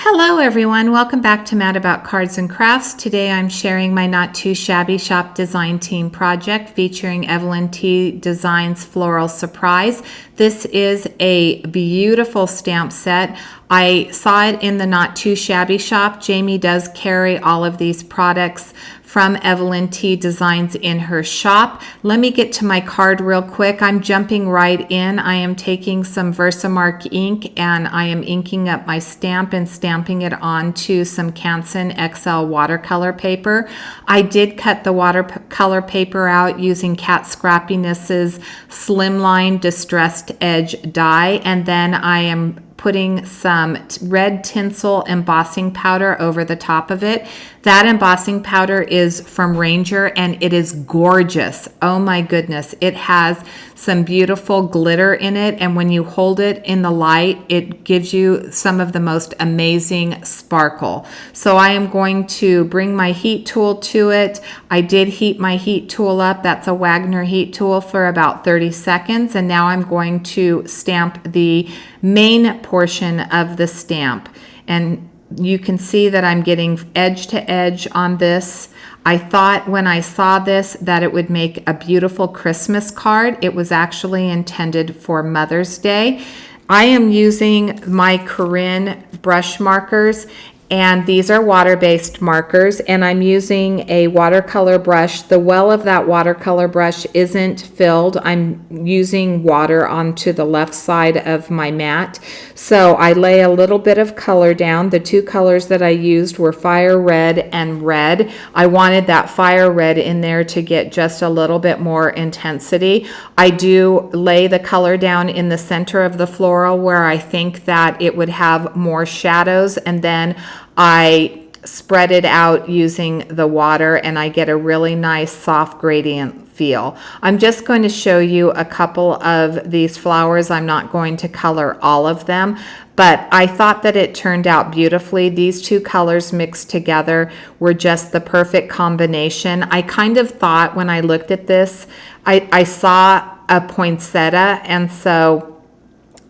Hello everyone, welcome back to Mad About Cards and Crafts. Today I'm sharing my Not Too Shabby Shop design team project featuring Evelin T Designs Floral Surprise. This is a beautiful stamp set. I saw it in the Not Too Shabby Shop. Jamie does carry all of these products from Evelin T Designs in her shop. Let me get to my card real quick. I'm jumping right in. I am taking some Versamark ink and I am inking up my stamp and stamping it onto some Canson XL watercolor paper. I did cut the watercolor paper out using Cat Scrappiness's Slimline Distressed Edge die, and then I am putting some red tinsel embossing powder over the top of it. That embossing powder is from Ranger and it is gorgeous. Oh my goodness. It has some beautiful glitter in it, and when you hold it in the light, it gives you some of the most amazing sparkle. So I am going to bring my heat tool to it. I did heat my heat tool up. That's a Wagner heat tool for about 30 seconds. And now I'm going to stamp the main portion of the stamp. And you can see that I'm getting edge to edge on this. I thought when I saw this that it would make a beautiful Christmas card. It was actually intended for Mother's Day. I am using my Karin brush markers, and these are water-based markers, and I'm using a watercolor brush. The well of that watercolor brush isn't filled. I'm using water onto the left side of my mat. So I lay a little bit of color down. The two colors that I used were fire red and red. I wanted that fire red in there to get just a little bit more intensity. I do lay the color down in the center of the floral where I think that it would have more shadows, and then I spread it out using the water and I get a really nice soft gradient feel. I'm just going to show you a couple of these flowers. I'm not going to color all of them, but I thought that it turned out beautifully. These two colors mixed together were just the perfect combination. I kind of thought when I looked at this, I saw a poinsettia, and so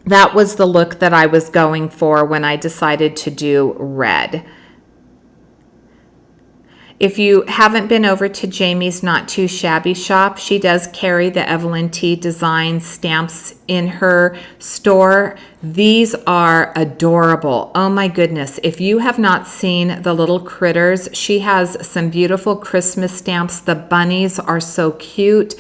that was the look that I was going for when I decided to do red. If you haven't been over to Jamie's Not Too Shabby shop, she does carry the Evelin T Design stamps in her store. These are adorable. Oh my goodness. If you have not seen the little critters, she has some beautiful Christmas stamps. The bunnies are so cute.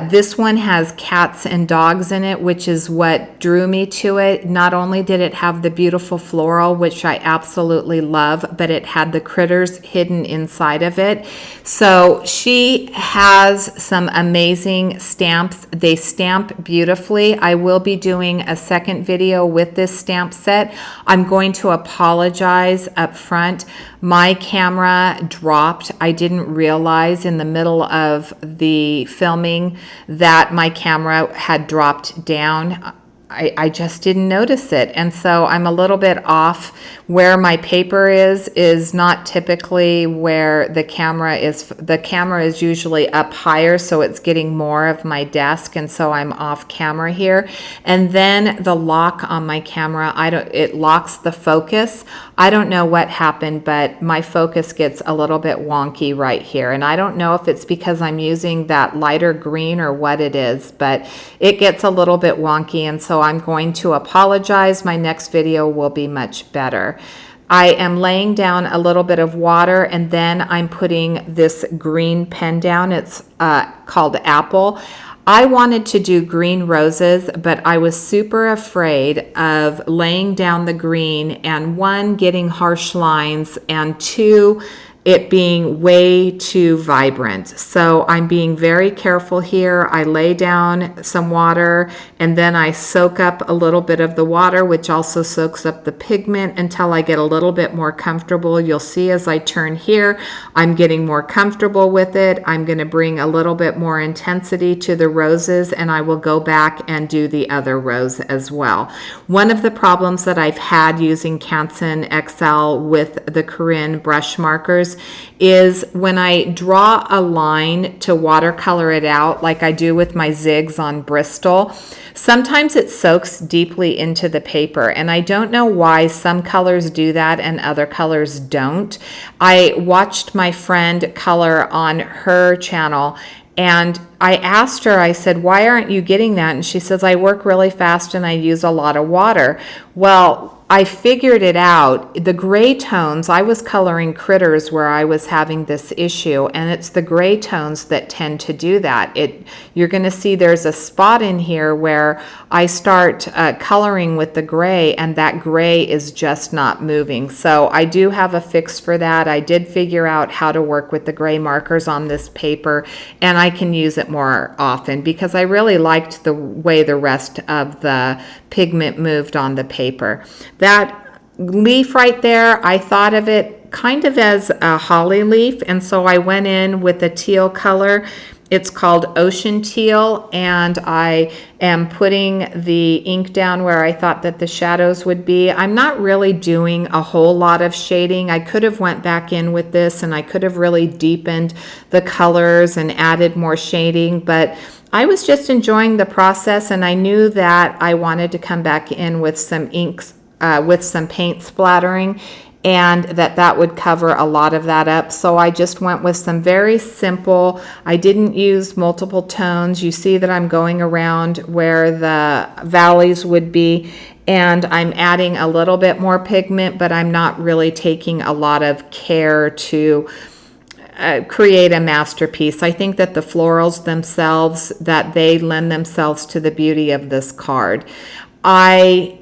This one has cats and dogs in it, which is what drew me to it. Not only did it have the beautiful floral, which I absolutely love, but it had the critters hidden inside of it. So she has some amazing stamps. They stamp beautifully. I will be doing a second video with this stamp set. I'm going to apologize up front. My camera dropped. I didn't realize in the middle of the filming that my camera had dropped down. I just didn't notice it, and so I'm a little bit off. Where my paper is not typically where the camera is. The camera is usually up higher, so it's getting more of my desk, and so I'm off camera here. And then the lock on my camera, it locks the focus. I don't know what happened, but my focus gets a little bit wonky right here, and I don't know if it's because I'm using that lighter green or what it is, but it gets a little bit wonky, and so I'm going to apologize. My next video will be much better. I am laying down a little bit of water, and then I'm putting this green pen down. It's called Apple. I wanted to do green roses, but I was super afraid of laying down the green and one, getting harsh lines, and two, it being way too vibrant. So I'm being very careful here. I lay down some water and then I soak up a little bit of the water, which also soaks up the pigment until I get a little bit more comfortable. You'll see as I turn here, I'm getting more comfortable with it. I'm going to bring a little bit more intensity to the roses, and I will go back and do the other rose as well. One of the problems that I've had using Canson XL with the Karin brush markers markers is when I draw a line to watercolor it out, like I do with my zigs on Bristol, sometimes it soaks deeply into the paper, and I don't know why some colors do that and other colors don't. I watched my friend color on her channel, and I asked her, I said, why aren't you getting that? And she says, I work really fast and I use a lot of water. Well, I figured it out. The gray tones, I was coloring critters where I was having this issue, and it's the gray tones that tend to do that. You're going to see there's a spot in here where I start coloring with the gray, and that gray is just not moving. So I do have a fix for that. I did figure out how to work with the gray markers on this paper, and I can use it more often because I really liked the way the rest of the pigment moved on the paper. That leaf right there, I thought of it kind of as a holly leaf, and so I went in with a teal color. It's called Ocean Teal, and I am putting the ink down where I thought that the shadows would be. I'm not really doing a whole lot of shading. I could have went back in with this and I could have really deepened the colors and added more shading, but I was just enjoying the process, and I knew that I wanted to come back in with some inks, with some paint splattering, and that would cover a lot of that up. So I just went with some very simple, I didn't use multiple tones. You see that I'm going around where the valleys would be, and I'm adding a little bit more pigment, but I'm not really taking a lot of care to create a masterpiece. I think that the florals themselves, that they lend themselves to the beauty of this card. I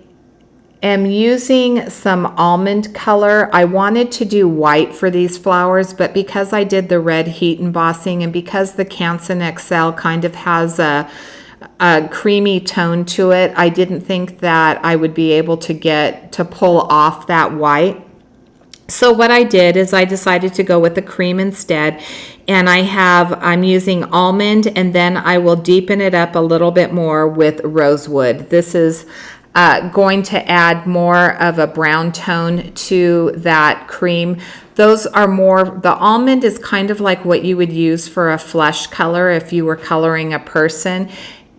am using some almond color. I wanted to do white for these flowers, but because I did the red heat embossing and because the Canson XL kind of has a creamy tone to it, I didn't think that I would be able to pull off that white. So what I did is I decided to go with the cream instead, and I'm using almond, and then I will deepen it up a little bit more with rosewood. This is going to add more of a brown tone to that cream. Those are more, the almond is kind of like what you would use for a flesh color if you were coloring a person,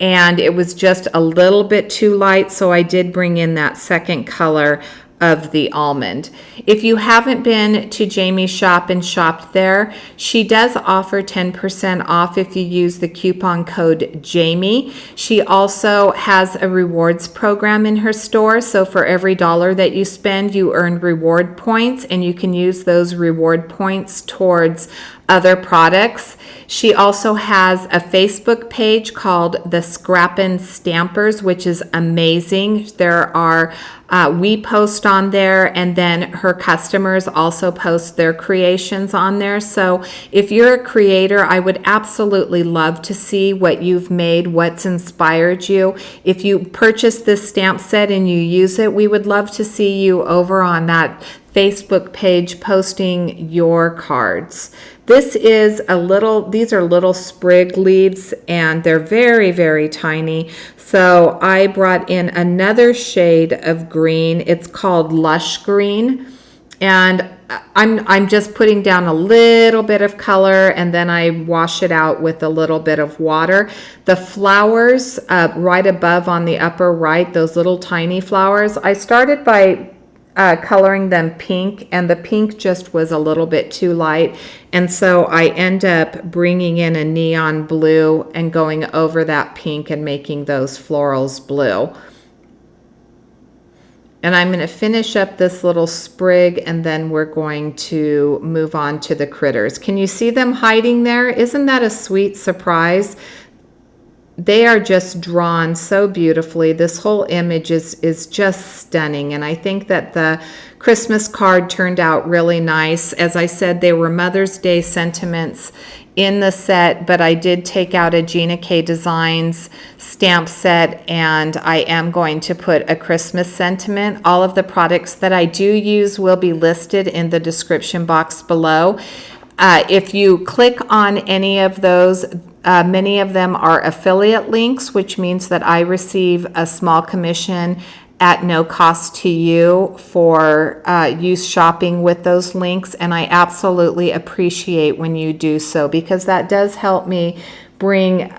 and it was just a little bit too light, so I did bring in that second color of the almond. If you haven't been to Jamie's shop and shopped there, she does offer 10% off if you use the coupon code Jamie. She also has a rewards program in her store, so for every $1 that you spend, you earn reward points, and you can use those reward points towards other products. She also has a Facebook page called the Scrappin' Stampers, which is amazing. There are we post on there, and then her customers also post their creations on there. So if you're a creator, I would absolutely love to see what you've made, what's inspired you. If you purchase this stamp set and you use it, we would love to see you over on that Facebook page posting your cards. These are little sprig leaves, and they're very, very tiny. So I brought in another shade of green. It's called Lush Green, and I'm just putting down a little bit of color, and then I wash it out with a little bit of water. The flowers right above on the upper right, those little tiny flowers, I started by coloring them pink, and the pink just was a little bit too light, and so I end up bringing in a neon blue and going over that pink and making those florals blue. And I'm going to finish up this little sprig, and then we're going to move on to the critters. Can you see them hiding there? Isn't that a sweet surprise? They are just drawn so beautifully. This whole image is just stunning, and I think that the Christmas card turned out really nice. As I said, they were Mother's Day sentiments in the set, but I did take out a Gina K Designs stamp set, and I am going to put a Christmas sentiment. All of the products that I do use will be listed in the description box below. If you click on any of those, many of them are affiliate links, which means that I receive a small commission at no cost to you for you shopping with those links, and I absolutely appreciate when you do so, because that does help me bring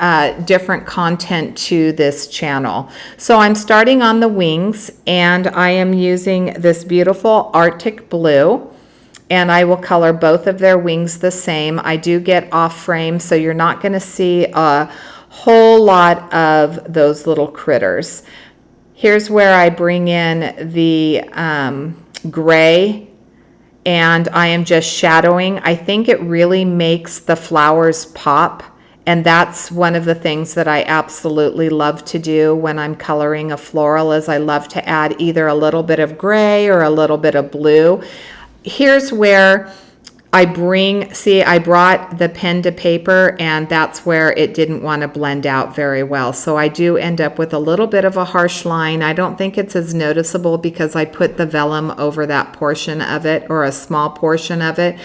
different content to this channel. So I'm starting on the wings, and I am using this beautiful Arctic blue, and I will color both of their wings the same. I do get off frame, so you're not going to see a whole lot of those little critters. Here's where I bring in the gray, and I am just shadowing. I think it really makes the flowers pop, and that's one of the things that I absolutely love to do when I'm coloring a floral, is I love to add either a little bit of gray or a little bit of blue. Here's where I brought the pen to paper, and that's where it didn't want to blend out very well. So I do end up with a little bit of a harsh line. I don't think it's as noticeable because I put the vellum over that portion of it, or a small portion of it.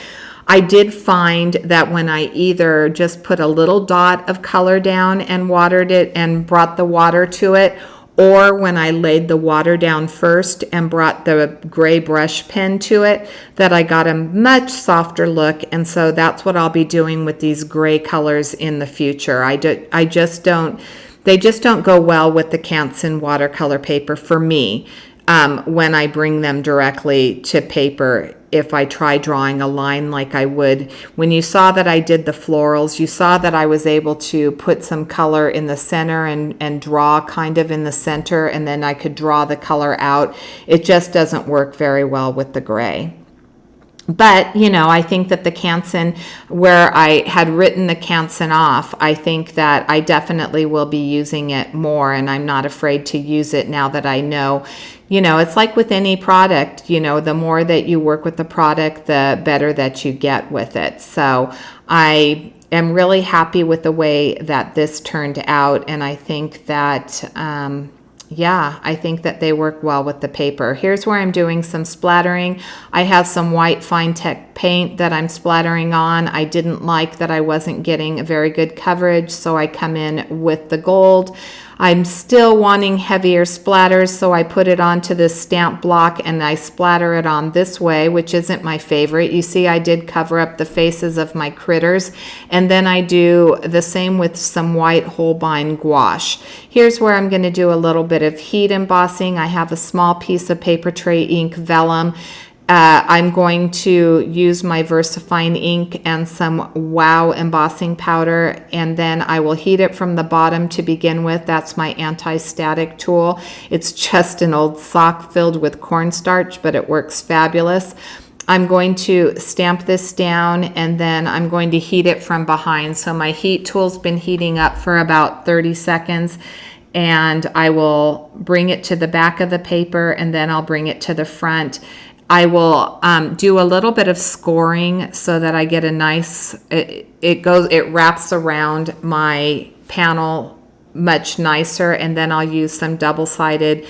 I did find that when I either just put a little dot of color down and watered it and brought the water to it, or when I laid the water down first and brought the gray brush pen to it, that I got a much softer look. And so that's what I'll be doing with these gray colors in the future. They just don't go well with the Canson watercolor paper for me. When I bring them directly to paper, if I try drawing a line like I would. When you saw that I did the florals, you saw that I was able to put some color in the center and draw kind of in the center, and then I could draw the color out. It just doesn't work very well with the gray. But, you know, I think that the Canson, where I had written the Canson off, I think that I definitely will be using it more, and I'm not afraid to use it now that I know. You know, it's like with any product, you know, the more that you work with the product, the better that you get with it. So I am really happy with the way that this turned out, and I think that yeah, I think that they work well with the paper. Here's where I'm doing some splattering. I have some white fine tech paint that I'm splattering on. I didn't like that I wasn't getting a very good coverage, so I come in with the gold. I'm still wanting heavier splatters, so I put it onto this stamp block and I splatter it on this way, which isn't my favorite. You see, I did cover up the faces of my critters, and then I do the same with some white Holbein gouache. Here's where I'm going to do a little bit of heat embossing. I have a small piece of paper tray ink vellum. I'm going to use my VersaFine ink and some Wow embossing powder, and then I will heat it from the bottom to begin with. That's my anti-static tool. It's just an old sock filled with cornstarch, but it works fabulous. I'm going to stamp this down, and then I'm going to heat it from behind. So my heat tool's been heating up for about 30 seconds. And I will bring it to the back of the paper, and then I'll bring it to the front. I will do a little bit of scoring so that I get a nice, it wraps around my panel much nicer, and then I'll use some double-sided,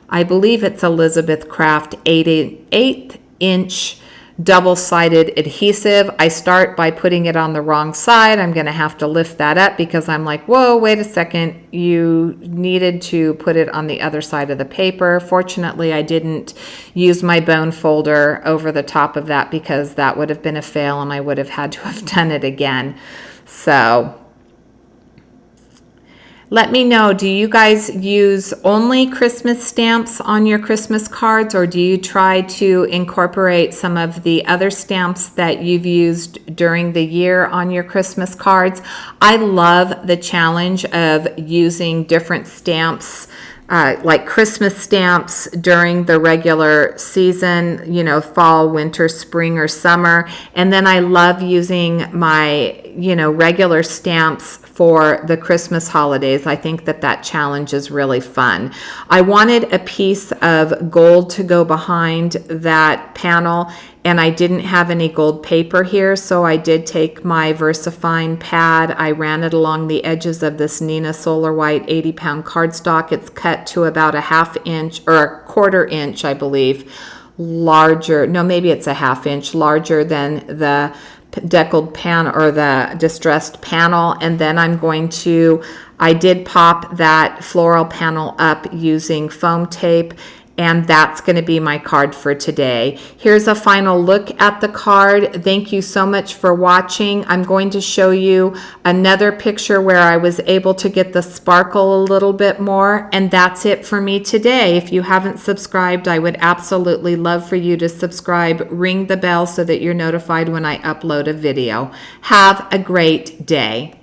I believe it's Elizabeth Craft 8-inch double-sided adhesive. I start by putting it on the wrong side. I'm going to have to lift that up because I'm like, whoa, wait a second. You needed to put it on the other side of the paper. Fortunately, I didn't use my bone folder over the top of that because that would have been a fail and I would have had to have done it again. So let me know, do you guys use only Christmas stamps on your Christmas cards, or do you try to incorporate some of the other stamps that you've used during the year on your Christmas cards? I love the challenge of using different stamps, like Christmas stamps during the regular season, you know, fall, winter, spring, or summer. And then I love using my, you know, regular stamps for the Christmas holidays. I think that that challenge is really fun. I wanted a piece of gold to go behind that panel, and I didn't have any gold paper here, so I did take my VersaFine pad. I ran it along the edges of this Nina Solar White 80-pound cardstock. It's cut to about a ½ inch or a ½ inch, I believe, larger. No, maybe it's a ½ inch larger than the deckled panel or the distressed panel. And then I did pop that floral panel up using foam tape, and that's going to be my card for today. Here's a final look at the card. Thank you so much for watching. I'm going to show you another picture where I was able to get the sparkle a little bit more, and that's it for me today. If you haven't subscribed, I would absolutely love for you to subscribe. Ring the bell so that you're notified when I upload a video. Have a great day.